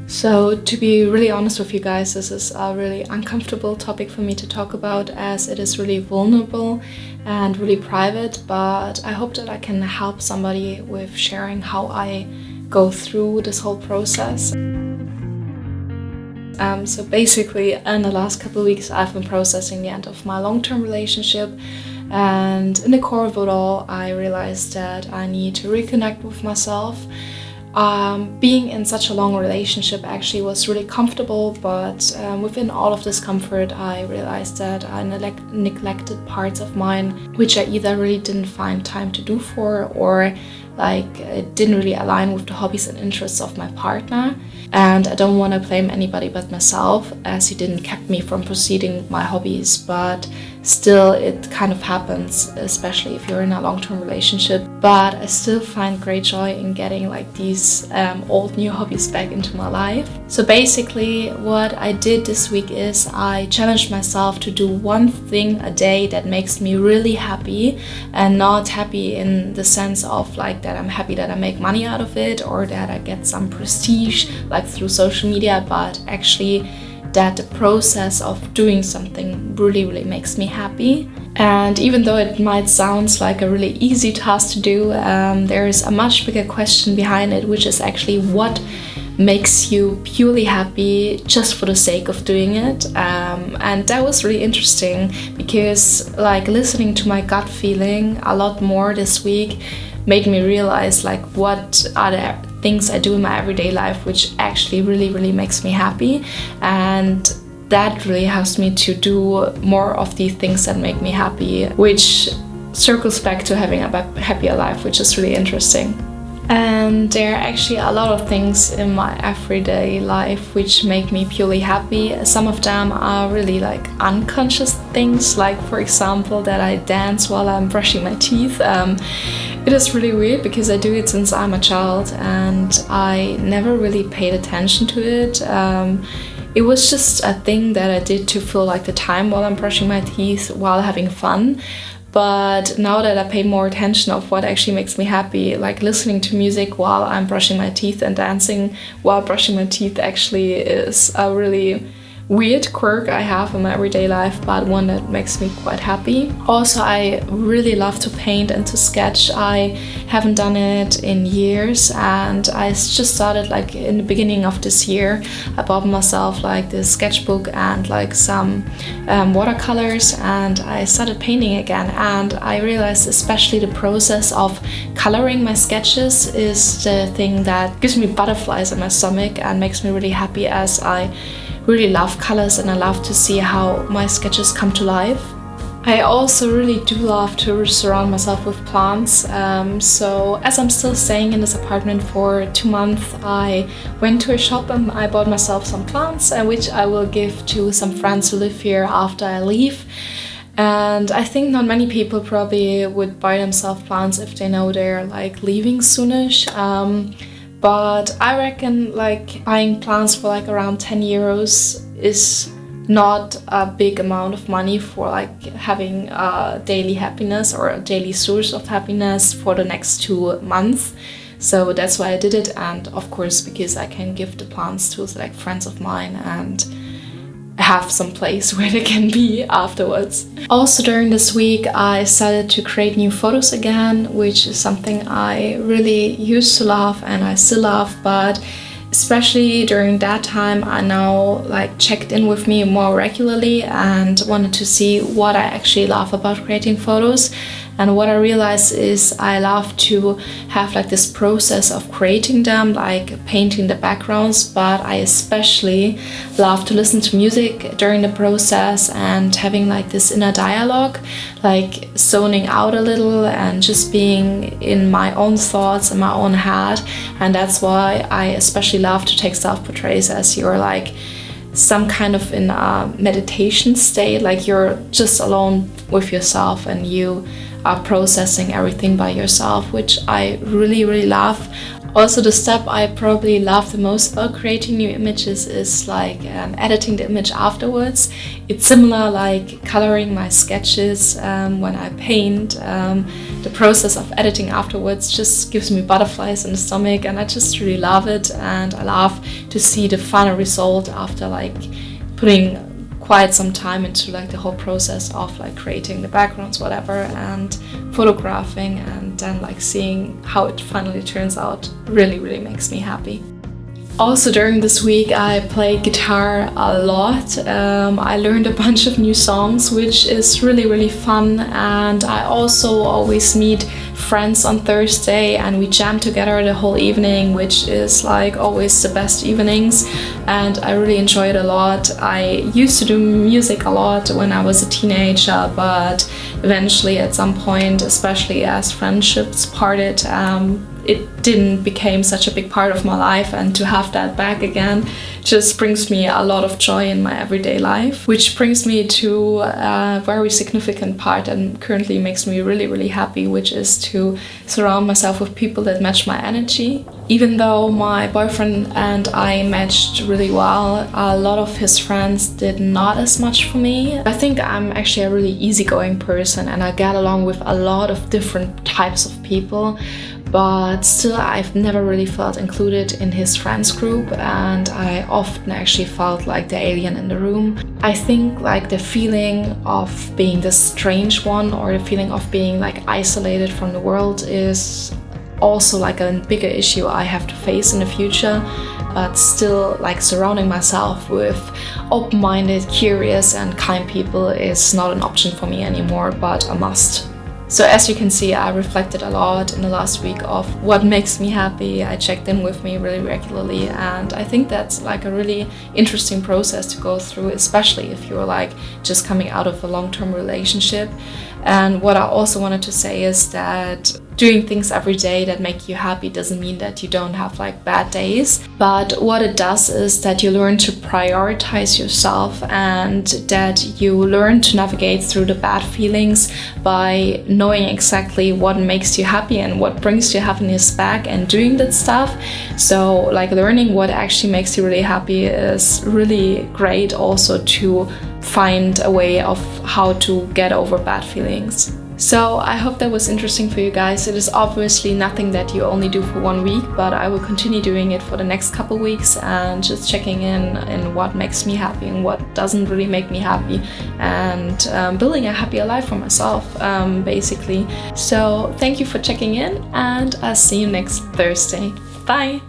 So to be really honest with you guys, this is a really uncomfortable topic for me to talk about as it is really vulnerable and really private, but I hope that I can help somebody with sharing how I go through this whole process. So basically in the last couple of weeks I've been processing the end of my long-term relationship, and in the core of it all I realized that I need to reconnect with myself. Being in such a long relationship actually was really comfortable, but within all of this comfort I realized that I neglected parts of mine which I either really didn't find time to do for, or it didn't really align with the hobbies and interests of my partner. And I don't want to blame anybody but myself, as he didn't keep me from proceeding my hobbies, but still it kind of happens, especially if you're in a long-term relationship. But I still find great joy in getting these old new hobbies back into my life. So basically what I did this week is I challenged myself to do one thing a day that makes me really happy, and not happy in the sense of that I'm happy that I make money out of it or that I get some prestige through social media, but actually that the process of doing something really makes me happy. And even though it might sound like a really easy task to do, there is a much bigger question behind it, which is actually what makes you purely happy just for the sake of doing it. And that was really interesting because listening to my gut feeling a lot more this week made me realize what are the things I do in my everyday life which actually really makes me happy, and that really helps me to do more of the things that make me happy, which circles back to having a happier life, which is really interesting. And there are actually a lot of things in my everyday life which make me purely happy. Some of them are really unconscious things, for example that I dance while I'm brushing my teeth. It is really weird because I do it since I'm a child and I never really paid attention to it. It was just a thing that I did to fill the time while I'm brushing my teeth while having fun. But now that I pay more attention of what actually makes me happy, listening to music while I'm brushing my teeth and dancing while brushing my teeth actually is a really weird quirk I have in my everyday life, but one that makes me quite happy. Also, I really love to paint and to sketch. I haven't done it in years, and I just started in the beginning of this year. I bought myself this sketchbook and some watercolors, and I started painting again. And I realized especially the process of coloring my sketches is the thing that gives me butterflies in my stomach and makes me really happy, as I really love colors and I love to see how my sketches come to life. I also really do love to surround myself with plants. So as I'm still staying in this apartment for 2 months, I went to a shop and I bought myself some plants, which I will give to some friends who live here after I leave. And I think not many people probably would buy themselves plants if they know they're leaving soonish. But I reckon buying plants for around 10 euros is not a big amount of money for having a daily happiness or a daily source of happiness for the next 2 months. So that's why I did it, and of course because I can give the plants to friends of mine and have some place where they can be afterwards. Also during this week I started to create new photos again, which is something I really used to love and I still love, but especially during that time I now checked in with me more regularly and wanted to see what I actually love about creating photos. And what I realized is I love to have this process of creating them, painting the backgrounds, but I especially love to listen to music during the process and having this inner dialogue, zoning out a little and just being in my own thoughts and my own head. And that's why I especially love to take self-portraits, as you're some kind of in a meditation state, you're just alone with yourself and you are processing everything by yourself, which I really love. Also, the step I probably love the most about creating new images is like editing the image afterwards. It's similar like coloring my sketches when I paint. The process of editing afterwards just gives me butterflies in the stomach, and I just really love it. And I love to see the final result after like putting quite some time into like the whole process of like creating the backgrounds, whatever, and photographing, and then like seeing how it finally turns out really makes me happy. Also, during this week I played guitar a lot. I learned a bunch of new songs, which is really fun, and I also always meet friends on Thursday and we jam together the whole evening, which is like always the best evenings, and I really enjoy it a lot. I used to do music a lot when I was a teenager, but eventually at some point, especially as friendships parted, it didn't become such a big part of my life, and to have that back again just brings me a lot of joy in my everyday life, which brings me to a very significant part and currently makes me really happy, which is to surround myself with people that match my energy. Even though my boyfriend and I matched really well, a lot of his friends did not as much for me. I think I'm actually a really easygoing person and I get along with a lot of different types of people, but still I've never really felt included in his friends group, and I often actually felt like the alien in the room. I think like the feeling of being the strange one, or the feeling of being like isolated from the world, is also like a bigger issue I have to face in the future. But still, like surrounding myself with open-minded, curious and kind people is not an option for me anymore, but a must. So as you can see, I reflected a lot in the last week of what makes me happy. I checked in with me really regularly, and I think that's like a really interesting process to go through, especially if you're like just coming out of a long-term relationship. And what I also wanted to say is that doing things every day that make you happy doesn't mean that you don't have like bad days, but what it does is that you learn to prioritize yourself, and that you learn to navigate through the bad feelings by knowing exactly what makes you happy and what brings you happiness back, and doing that stuff. So like learning what actually makes you really happy is really great also to find a way of how to get over bad feelings. So I hope that was interesting for you guys. It is obviously nothing that you only do for 1 week, but I will continue doing it for the next couple weeks and just checking in what makes me happy and what doesn't really make me happy, and building a happier life for myself, basically. So thank you for checking in, and I'll see you next Thursday. Bye!